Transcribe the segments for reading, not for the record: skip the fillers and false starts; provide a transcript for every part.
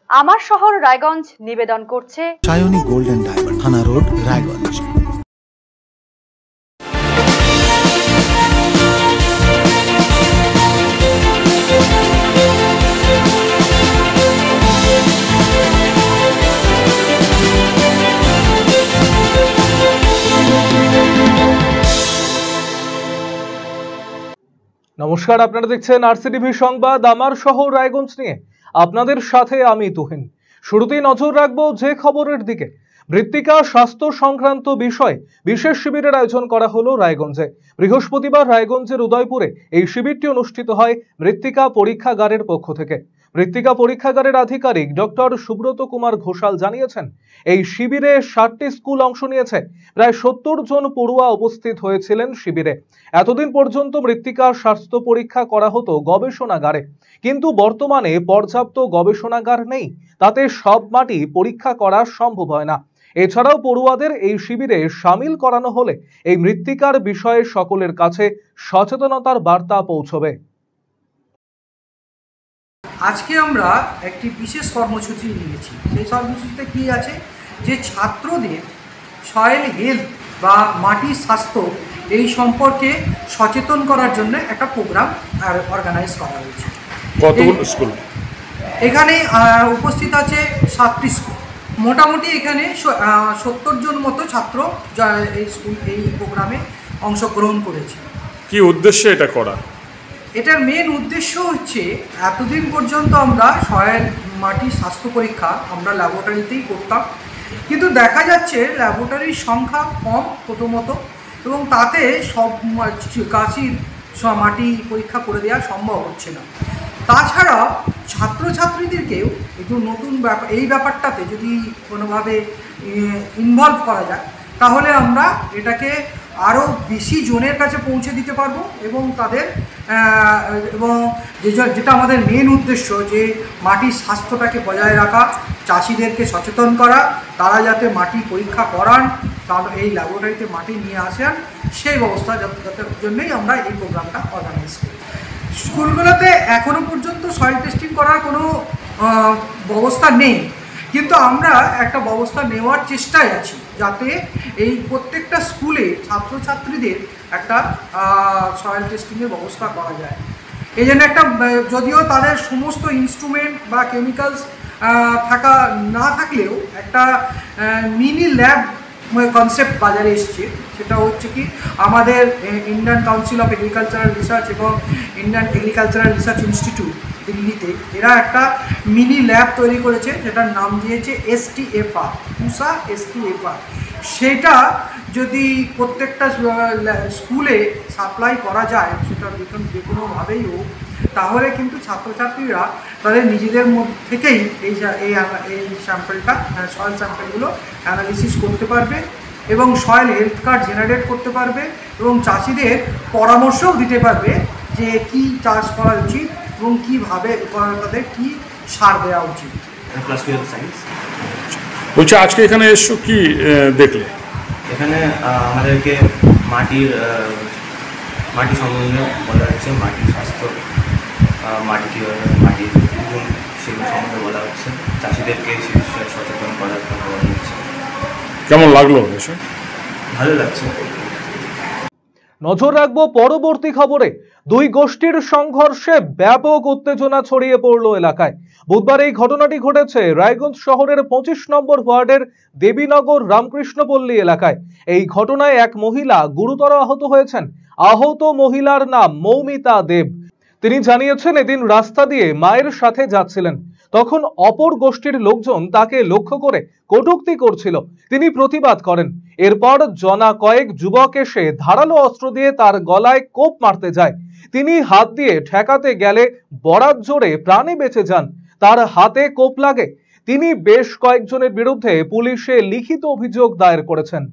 আমার শহর রায়গঞ্জ নিবেদন করছে সায়নী গোল্ড এন্ড ডায়মন্ড, থানা রোড, রায়গঞ্জ। নমস্কার, আপনারা দেখছেন আরসিটিভি সংবাদ আমার শহর রায়গঞ্জ নিয়ে। আপনাদের সাথে আমি তুহিন। শুরুতেই নজর রাখবো যে খবরের দিকে। মৃত্তিকা স্বাস্থ্য সংক্রান্ত বিষয়ে বিশেষ শিবিরের আয়োজন করা হলো রায়গঞ্জে। বৃহস্পতিবার রায়গঞ্জের উদয়পুরে এই শিবিরটি অনুষ্ঠিত হয় মৃত্তিকা পরীক্ষাগারের পক্ষ থেকে। মৃত্তিকা পরীক্ষাগারের আধিকারিক ডক্টর সুব্রত কুমার ঘোষাল জানিয়েছেন, এই শিবিরে 60টি স্কুল অংশ নিয়েছে। প্রায় 70 জন পড়ুয়া উপস্থিত হয়েছিলেন শিবিরে। এতদিন পর্যন্ত মৃত্তিকার স্বাস্থ্য পরীক্ষা করা হতো গবেষণাগারে, কিন্তু বর্তমানে পর্যাপ্ত গবেষণাগার নেই, তাতে সব মাটি পরীক্ষা করা সম্ভব হয় না। এছাড়াও পড়ুয়াদের এই শিবিরে সামিল করানো হলে এই মৃত্তিকার বিষয়ে সকলের কাছে সচেতনতার বার্তা পৌঁছবে। আজকে আমরা একটি বিশেষ কর্মসূচি নিয়েছি। সেই কর্মসূচিতে কি আছে, যে ছাত্রদের সয়েল হেলথ বা মাটির স্বাস্থ্য এই সম্পর্কে সচেতন করার জন্য একটা প্রোগ্রাম অর্গানাইজ করা হয়েছে। কতগুলো স্কুল এখানে উপস্থিত আছে? 7টি স্কুল। মোটামুটি এখানে 70 জন মতো ছাত্র এই প্রোগ্রামে অংশগ্রহণ করেছে। কি উদ্দেশ্যে এটা করা? এটার মেন উদ্দেশ্য হচ্ছে, এতদিন পর্যন্ত আমরা সয়েল মাটির স্বাস্থ্য পরীক্ষা আমরা ল্যাবরেটরিতেই করতাম, কিন্তু দেখা যাচ্ছে ল্যাবরেটরির সংখ্যা কম প্রথমত, এবং তাতে সব গাছের মাটি পরীক্ষা করে দেওয়া সম্ভব হচ্ছে না। তাছাড়া ছাত্রছাত্রীদেরকেও একটু নতুন এই ব্যাপারটাতে যদি কোনোভাবে ইনভলভ করা যায়, তাহলে আমরা এটাকে আরও বেশি জনের কাছে পৌঁছে দিতে পারবো, এবং তাদের এবং যেটা আমাদের মেন উদ্দেশ্য, যে মাটির স্বাস্থ্যটাকে বজায় রাখা, চাষিদেরকে সচেতন করা, তারা যাতে মাটি পরীক্ষা করান, তার এই ল্যাবরেটরিতে মাটি নিয়ে আসেন, সেই ব্যবস্থা জন্যই আমরা এই প্রোগ্রামটা অর্গানাইজ করি। স্কুলগুলোতে এখনও পর্যন্ত সয়েল টেস্টিং করার কোনো ব্যবস্থা নেই, কিন্তু আমরা একটা ব্যবস্থা নেওয়ার চেষ্টায় আছি, যাতে এই প্রত্যেকটা স্কুলে ছাত্রছাত্রীদের একটা সয়েল টেস্টিংয়ের ব্যবস্থা করা যায়। এই জন্য একটা, যদিও তাদের সমস্ত ইনস্ট্রুমেন্ট বা কেমিক্যালস না থাকলেও একটা মিনি ল্যাব কনসেপ্ট বাজারে এসছে। সেটা হচ্ছে কি, আমাদের Indian council of agricultural research এবং ইন্ডিয়ান এগ্রিকালচারাল রিসার্চ ইনস্টিটিউট দিল্লিতে এরা একটা মিনি ল্যাব তৈরি করেছে, যেটার নাম দিয়েছে STFR, পুসা STFR। সেটা যদি প্রত্যেকটা স্কুলে সাপ্লাই করা যায়, সেটা যে কোনোভাবেই হোক, তাহলে কিন্তু ছাত্রছাত্রীরা তাদের নিজেদের মধ্যে থেকেই এই স্যাম্পলটা, সয়েল স্যাম্পলগুলো অ্যানালিসিস করতে পারবে, এবং সয়েল হেলথ কার্ড জেনারেট করতে পারবে, এবং চাষিদের পরামর্শও দিতে পারবে যে কি চাষ করা উচিত এবং কীভাবে তাদের কী সার দেওয়া উচিত। Class 12 science. বলছি, আজকে এখানে এসো, কি দেখলে? এখানে আমাদেরকে মাটি সম্বন্ধে বলা হচ্ছে, মাটির স্বাস্থ্য, মাটি কীভাবে, মাটির গুণ, সেগুলো সম্বন্ধে বলা হচ্ছে। চাষিদেরকে সে বিষয়ে সচেতন করার জন্য বলা হচ্ছে। কেমন লাগলো এসে? ভালো লাগছে। নজর রাখবো পরবর্তী খবরে। দুই গোষ্ঠীর সংঘর্ষে ব্যাপক উত্তেজনা ছড়িয়ে পড়লো এলাকায়। বুধবার এই ঘটনাটি ঘটেছে রায়গঞ্জ শহরের 25 নম্বর ওয়ার্ডের দেবীনগর রামকৃষ্ণপল্লী এলাকায়। এই ঘটনায় এক মহিলা গুরুতর আহত হয়েছেন। আহত মহিলার নাম মৌমিতা দেব। তিনি জানিয়েছেন, এদিন রাস্তা দিয়ে মায়ের সাথে যাচ্ছিলেন, তখন অপর গোষ্ঠীর লোকজন তাকে লক্ষ্য করে কটূক্তি করছিল। তিনি প্রতিবাদ করেন। এরপর জনা কয়েক যুবক এসে ধারালো অস্ত্র দিয়ে তার গলায় কোপ মারতে যায়। তিনি হাত দিয়ে ঠেকাতে গেলে বরাত জোরে প্রাণে বেঁচে যান। তার হাতে কোপ লাগে। তিনি বেশ কয়েকজনের বিরুদ্ধে পুলিশে লিখিত অভিযোগ দায়ের করেছেন।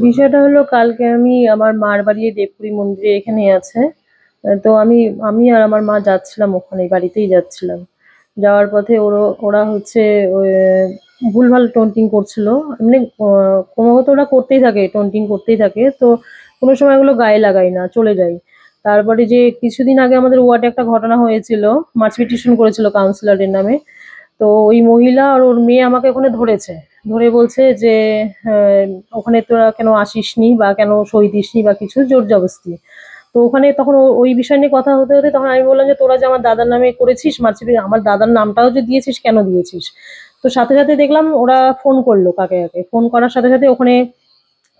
বিষয়টা হলো, কালকে আমি আমার মার বাড়ি দেবপুরী মন্দিরে এখানে আছে, তো আমি আর আমার মা যাচ্ছিলাম, ওখানে বাড়িতেই যাচ্ছিলাম। যাওয়ার পথে ওরা হচ্ছে ভুলভাল টন্টিং করছিল। এমনি ক্রমাগত ওরা করতেই থাকে, টন্টিং করতেই থাকে। তো কোনো সময় এগুলো গায়ে লাগাই না, চলে যাই। তারপরে যে কিছুদিন আগে আমাদের ওয়ার্ডে একটা ঘটনা হয়েছিল, মার্চ পিটিশন করেছিল কাউন্সিলরের নামে। তো ওই মহিলা আর ওর মেয়ে আমাকে ওখানে ধরেছে, ধরে বলছে যে ওখানে তোরা কেন আসিসনি বা কেন সই দিসনি বা কিছু, জোর জবরদস্তি। তো ওখানে তখন ওই বিষয় নিয়ে কথা হতে হতে তখন আমি বললাম যে তোরা যে আমার দাদার নামে করেছিস মার্চিপিটি, আমার দাদার নামটাও যে দিয়েছিস, কেন দিয়েছিস? তো সাথে সাথে দেখলাম ওরা ফোন করলো, কাকে কাকে ফোন করার সাথে সাথে ওখানে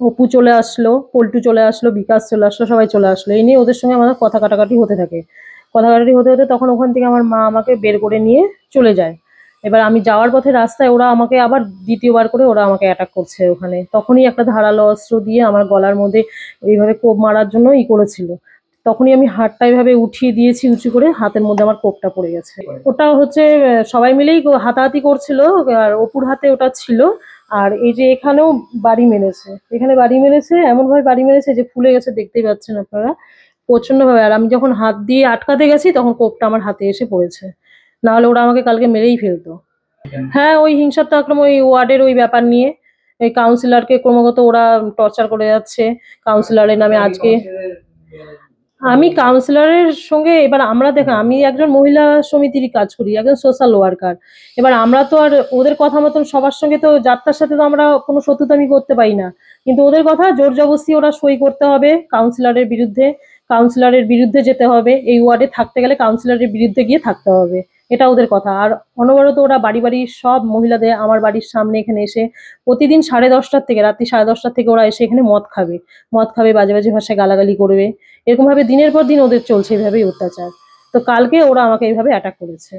অপু চলে আসলো, পল্টু চলে আসলো, বিকাশ চলে আসলো, সবাই চলে আসলো। এই নিয়ে ওদের সঙ্গে আমাদের কথা কাটাকাটি হতে থাকে। কথা কাটাকাটি হতে হতে তখন ওখান থেকে আমার মা আমাকে বের করে নিয়ে চলে যায়। এবার আমি যাওয়ার পথে রাস্তায় ওরা আমাকে আবার দ্বিতীয়বার করে ওরা আমাকে অ্যাটাক করছে ওখানে। তখনই একটা ধারালো অস্ত্র দিয়ে আমার গলার মধ্যে এইভাবে কোপ মারার জন্য করেছিল। তখনই আমি হাতটা এভাবে উঠিয়ে দিয়েছি উঁচু করে, হাতের মধ্যে আমার কোপটা পড়ে গেছে। ওটা হচ্ছে সবাই মিলেই হাতাহাতি করছিল, আর অপুর হাতে ওটা ছিল। আর এই যে এখানেও বাড়ি মেরেছে, এখানে বাড়ি মেরেছে, এমন ভাবে বাড়ি মেরেছে যে ফুলে গেছে, দেখতেই পাচ্ছেন আপনারা, প্রচন্ড ভাবে। আর আমি যখন হাত দিয়ে আটকাতে গেছি তখন কোপটা আমার হাতে এসে পড়েছে, না হলে ওরা আমাকে কালকে মেরেই ফেলতো। হ্যাঁ, ওই হিংসাত্মক আক্রমণ, ওই ওয়ার্ডের ওই ব্যাপার নিয়ে এই কাউন্সিলরকে ক্রমাগত ওরা টর্চার করে যাচ্ছে। কাউন্সিলরের নামে আজকে আমি কাউন্সিলরের সঙ্গে, এবার আমরা দেখেন আমি একজন মহিলা সমিতির কাজ করি, একজন সোশ্যাল ওয়ার্কার। এবার আমরা তো আর ওদের কথা মতন সবার সঙ্গে তো যাত্রার সাথে তো আমরা কোনো শত্রুতামি করতে পারি না, কিন্তু ওদের কথা জোর জবরদস্তি ওরা সই করতে হবে কাউন্সিলরের বিরুদ্ধে, কাউন্সিলরের বিরুদ্ধে যেতে হবে, এই ওয়ার্ডে থাকতে গেলে কাউন্সিলরের বিরুদ্ধে গিয়ে থাকতে হবে, এটা ওদের কথা। আর অনবরত ওরা বাড়ি বাড়ি সব মহিলাদের আমার বাড়ির সামনে এখানে এসে প্রতিদিন 10:30 থেকে রাত্রি 10:30 থেকে ওরা এসে এখানে মদ খাবে, বাজে বাজে ভাষায় গালাগালি করবে। এরকম ভাবে দিনের পর দিন ওদের চলছে এইভাবেই অত্যাচার। তো কালকে ওরা আমাকে এইভাবে অ্যাটাক করেছে।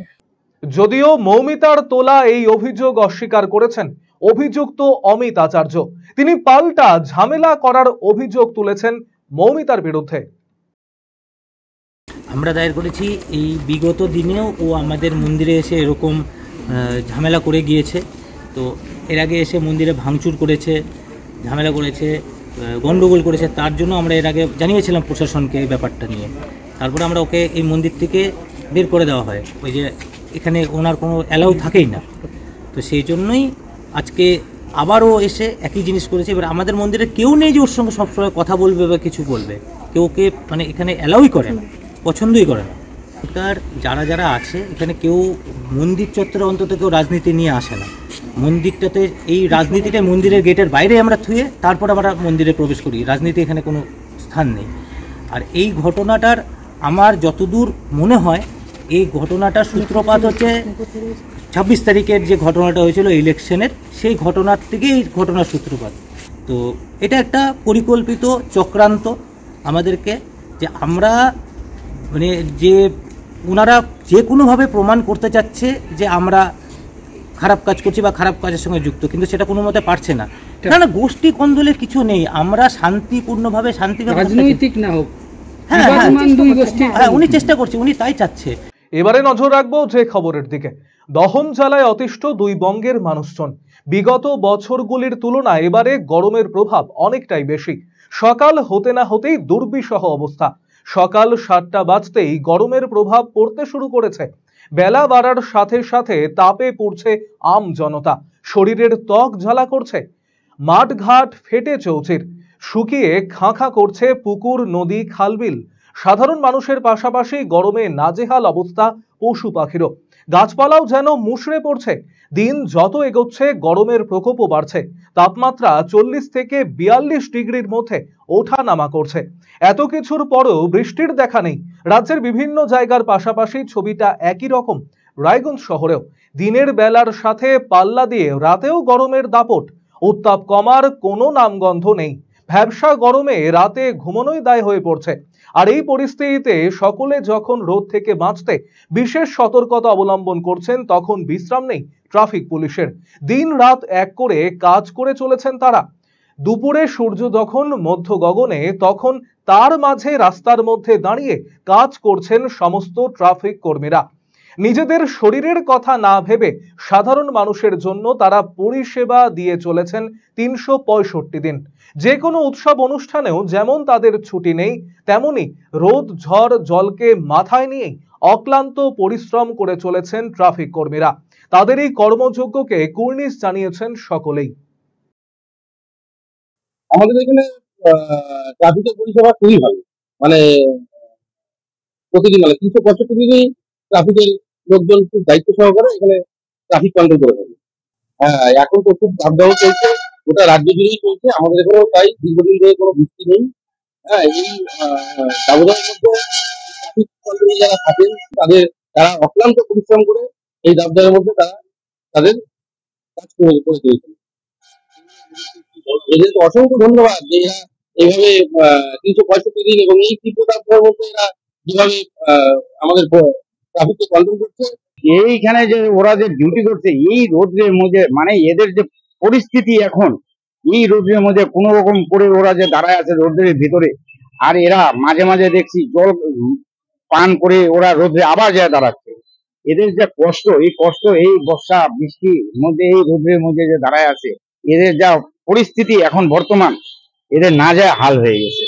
যদিও মৌমিতার তোলা এই অভিযোগ অস্বীকার করেছেন অভিযুক্ত অমিত আচার্য, তিনি পাল্টা ঝামেলা করার অভিযোগ তুলেছেন মৌমিতার বিরুদ্ধে। আমরা দায়ের করেছি এই বিগত দিনেও ও আমাদের মন্দিরে এসে এরকম ঝামেলা করে গিয়েছে। তো এর আগে এসে মন্দিরে ভাঙচুর করেছে, ঝামেলা করেছে, গণ্ডগোল করেছে। তার জন্য আমরা এর আগে জানিয়েছিলাম প্রশাসনকে এই ব্যাপারটা নিয়ে। তারপরে আমরা ওকে এই মন্দির থেকে বের করে দেওয়া হয়, ওই যে এখানে ওনার কোনো অ্যালাউ থাকেই না। তো সেই জন্যই আজকে আবারও এসে একই জিনিস করেছে। এবার আমাদের মন্দিরে কেউ নেই যে ওর সঙ্গে সবসময় কথা বলবে বা কিছু বলবে, কেউ ওকে মানে এখানে অ্যালাউই করে না, পছন্দই করে না। তার যারা যারা আছে এখানে কেউ মন্দির চত্বরে অন্তত কেউ রাজনীতি নিয়ে আসে না। মন্দিরটাতে এই রাজনীতিটা মন্দিরের গেটের বাইরে আমরা থুয়ে তারপর আমরা মন্দিরে প্রবেশ করি, রাজনীতি এখানে কোনো স্থান নেই। আর এই ঘটনাটার আমার যতদূর মনে হয় এই ঘটনাটার সূত্রপাত হচ্ছে 26 তারিখের যে ঘটনাটা হয়েছিল ইলেকশনের, সেই ঘটনার থেকেই এই ঘটনার সূত্রপাত। তো এটা একটা পরিকল্পিত চক্রান্ত আমাদেরকে, যে আমরা মানে যে ওনারা যে কোনোভাবে প্রমাণ করতে চাচ্ছে যে আমরা খারাপ কাজ করছি বা খারাপ কাজের সঙ্গে যুক্ত, কিন্তু সেটা কোনো মতে পারছে না। না, গোষ্ঠী কন্দলের কিছু নেই, আমরা শান্তিপূর্ণভাবে রাজনৈতিক না হোক, হ্যাঁ উনি চেষ্টা করছে, উনি তাই চাচ্ছে। এবারে নজর রাখবো যে খবরের দিকে। দহন জ্বালায় অতিষ্ঠ দুই বঙ্গের মানুষজন। বিগত বছরগুলির তুলনায় এবারে গরমের প্রভাব অনেকটাই বেশি। সকাল হতে না হতেই দুর্বিষহ অবস্থা। সকাল 7টা বাজতেই গরমের প্রভাব পড়তে শুরু করেছে। বেলা বাড়ার সাথে সাথে তাপে পড়ছে আম জনতা, শরীরের ত্বক জ্বালা করছে। মাঠঘাট ফেটে চৌচির, শুকিয়ে খাঁ করছে পুকুর, নদী, খালবিল। সাধারণ মানুষের পাশাপাশি গরমে নাজেহাল অবস্থা পশু পাখিরও। গাছপালাও যেন মুষড়ে পড়ছে। দিন যত এগোচ্ছে গরমের প্রকোপও বাড়ছে। তাপমাত্রা 40 থেকে 42 ডিগ্রির মধ্যে ওঠানামা করছে। এত কিছুর পরেও বৃষ্টির দেখা নেই। রাজ্যের বিভিন্ন জায়গার পাশাপাশি ছবিটা একই রকম রায়গঞ্জ শহরেও। দিনের বেলার সাথে পাল্লা দিয়ে রাতেও গরমের দাপট। উত্তাপ কমার কোনো নামগন্ধ নেই। ভ্যাবসা গরমে রাতে ঘুমানোই দায় হয়ে পড়ছে। আর এই পরিস্থিতিতে সকলে যখন রোদ থেকে বাঁচতে বিশেষ সতর্কতা অবলম্বন করছেন, তখন বিশ্রাম নেই ট্রাফিক পুলিশের। দিন রাত এক করে কাজ করে চলেছেন তারা। দুপুরে সূর্য যখন মধ্য গগনে, তখন তার মাঝে রাস্তার মধ্যে দাঁড়িয়ে কাজ করছেন সমস্ত ট্রাফিক কর্মীরা। নিজেদের শরীরের কথা না ভেবে সাধারণ মানুষের জন্য তারা পরিষেবা দিয়ে চলেছেন 365 দিন। যে কোনো উৎসব অনুষ্ঠানেও যেমন তাদের ছুটি নেই, তেমনি রোদ ঝড় জলকে মাথায় নিয়ে অক্লান্ত পরিশ্রম করে চলেছেন ট্রাফিক কর্মীরা। তাদের এই কর্মযজ্ঞকে কুর্নিশ জানিয়েছেন সকলেই। আমাদের এখানে ট্রাফিকের পরিষেবা খুবই ভালো, মানে প্রতিদিন মানে 365 দিনই ট্রাফিকের লোকজন খুব দায়িত্ব সহকারে এখানে ট্রাফিক কন্ট্রোল করে থাকে। হ্যাঁ, এখন তো খুব দাবদাহ চলছে, গোটা রাজ্য জুড়েই চলছে, আমাদের এখানেও তাই, দীর্ঘদিন ধরে কোনো বৃষ্টি নেই। হ্যাঁ, এই দাবদাহের মধ্যে ট্রাফিক কন্ট্রোলে যারা থাকেন তারা অক্লান্ত পরিশ্রম করে এই দাবদাহের মধ্যে তাদের কাজ করে চলেছেন। এদেরকে অসংখ্য ধন্যবাদ যে এরা এইভাবে 365 দিন এবং এই তীব্র তাপমাত্রার মধ্যে এরা যেভাবে আমাদের ট্রাফিককে কন্ট্রোল করছে। এইখানে যে ওরা যে ডিউটি করছে এই রোদের মধ্যে, মানে এদের যে পরিস্থিতি এখন এই রোদের মধ্যে কোনো রকম করে ওরা যে দাঁড়ায় আছে রোদের ভিতরে, আর এরা মাঝে মাঝে দেখছি জল পান করে ওরা রোদে আবার যায় দাঁড়াচ্ছে। এদের যে কষ্ট, এই কষ্ট এই বর্ষা বৃষ্টির মধ্যে এই রোদের মধ্যে যে দাঁড়ায় আছে, এদের যা পরিস্থিতি এখন বর্তমান, এদের না যায় হাল হয়ে গেছে।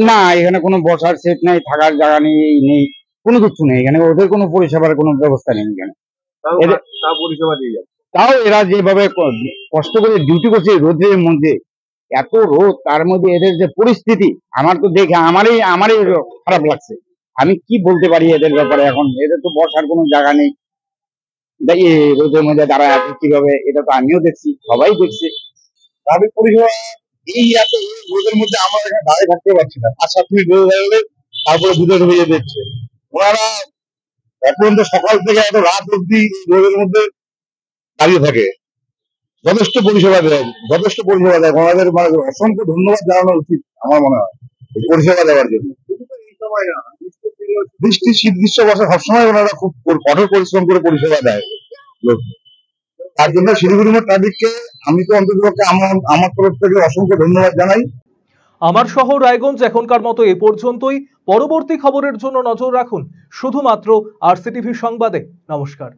না, এখানে কোনো বসার সেট নেই, থাকার জায়গা নেই, কোনো কিছু নেই এখানে। ওদের কোনো পরিষেবার কোনো ব্যবস্থা নেই এখানে। তাও এরা যেভাবে কষ্ট করে ডিউটি করছে রোদের মধ্যে, এত রোদ, তার মধ্যে এদের যে পরিস্থিতি আমার তো দেখে আমারই খারাপ লাগছে। আমি কি বলতে পারি এদের ব্যাপারে? এখন এদের তো বসার কোনো জায়গা নেই, রোদের মধ্যে দাঁড়ায় আছে কিভাবে, এটা তো আমিও দেখছি, সবাই দেখছে। ট্রাফিক পরিষেবা এই এত রোদের মধ্যে আমরা এখানে দাঁড়িয়ে থাকতে পারছি না, 5-7 মিনিট রোদ দাঁড়ালে তারপরে বুঝে হয়ে যাচ্ছে। ওনারা এখন তো সকাল থেকে এত রাত অব্দি রোদের মধ্যে দাঁড়িয়ে থাকে, যথেষ্ট পরিষেবা দেয়। ওনাদের মানে অসংখ্য ধন্যবাদ জানানো উচিত আমার মনে হয় এই পরিষেবা দেওয়ার জন্য। বৃষ্টি, শীত, গ্রীষ্ম, বর্ষা সবসময় ওনারা খুব কঠোর পরিশ্রম করে পরিষেবা দেয় লোক। তার জন্য শিলিগুড়ি ট্রাফিককে আমি তো অন্ততপক্ষে আমার তরফ থেকে অসংখ্য ধন্যবাদ জানাই। আমার শহর রায়গঞ্জ এখনকার মতো এ পর্যন্তই। পরবর্তী খবরের জন্য নজর রাখুন শুধুমাত্র RCTV সংবাদে। নমস্কার।